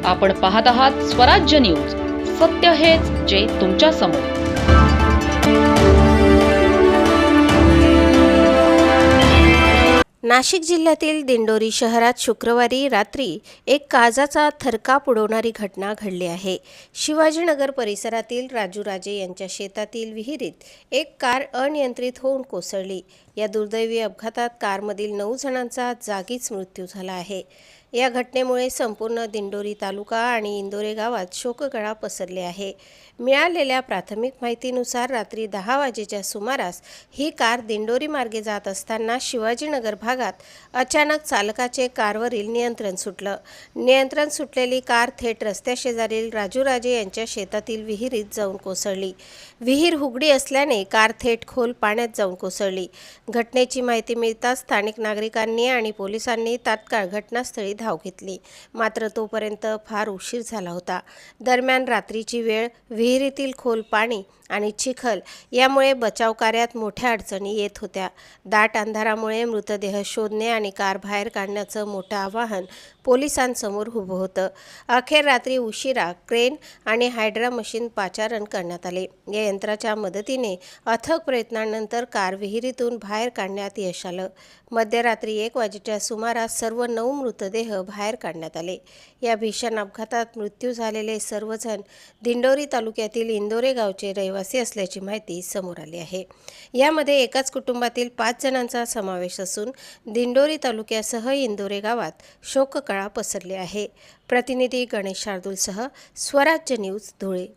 आपण पाहत आहात स्वराज्य न्यूज. सत्य हेच जे तुमच्या समोर. नाशिक जिल्ह्यातील दिंडोरी शहरात शुक्रवारी रात्री एक काळजाचा थरकाप उडवणारी घटना घडली आहे. शिवाजीनगर परिसरातील राजू राजे यांच्या शेतातील विहिरीत एक कार अनियंत्रित होऊन कोसळली. या दुर्दैवी अपघातात कारमधील 9 जणांचा जागीच मृत्यू झाला आहे. या घटनेमुळे संपूर्ण दिंडोरी तालुका आणि इंदोरे गावात शोककळा पसरली आहे. मिळालेल्या प्राथमिक माहितीनुसार रात्री 10 वाजेच्या सुमारास ही कार दिंडोरी मार्गे जात असताना शिवाजीनगर भागात अचानक चालकाचे कारवरील नियंत्रण सुटलं. नियंत्रण सुटलेली कार थेट रस्त्याशेजारील राजू राजे यांच्या शेतातील विहिरीत जाऊन कोसळली. विहीर उघडी असल्याने कार थेट खोल पाण्यात जाऊन कोसळली. घटनेची माहिती मिळताच स्थानिक नागरिकांनी आणि पोलिसांनी तात्काळ घटनास्थळी धाव घेतली. मात्र तोपर्यंत फार उशीर झाला होता. दरम्यान रात्रीची वेळ, विहिरीतील खोल पाणी आणि चिखल यामुळे बचाव कार्यात मोठ्या अडचणी येत होत्या. दाट अंधारामुळे मृतदेह शोधणे आणि कार बाहेर काढण्याचं मोठं आव्हान पोलिसांसमोर उभं होतं. अखेर रात्री उशिरा क्रेन आणि हायड्रा मशीन पाचारण करण्यात आले. या यंत्राच्या मदतीने अथक प्रयत्नांनंतर कार विहिरीतून बाहेर काढण्यात यश आलं. मध्यरात्री 1 वाजेच्या सुमारास सर्व 9 मृतदेह बाहेर काढण्यात आले. या भीषण अपघातात मृत्यू झालेले सर्वजण दिंडोरी तालुक्यातील इंदोरे गावचे रहिवासी असल्याची माहिती समोर आली आहे. यामध्ये एकाच कुटुंबातील 5 जणांचा समावेश असून दिंडोरी तालुक्यासह इंदोरे गावात शोककळा पसरली आहे. प्रतिनिधी गणेश शार्दूलसह स्वराज्य न्यूज, धुळे.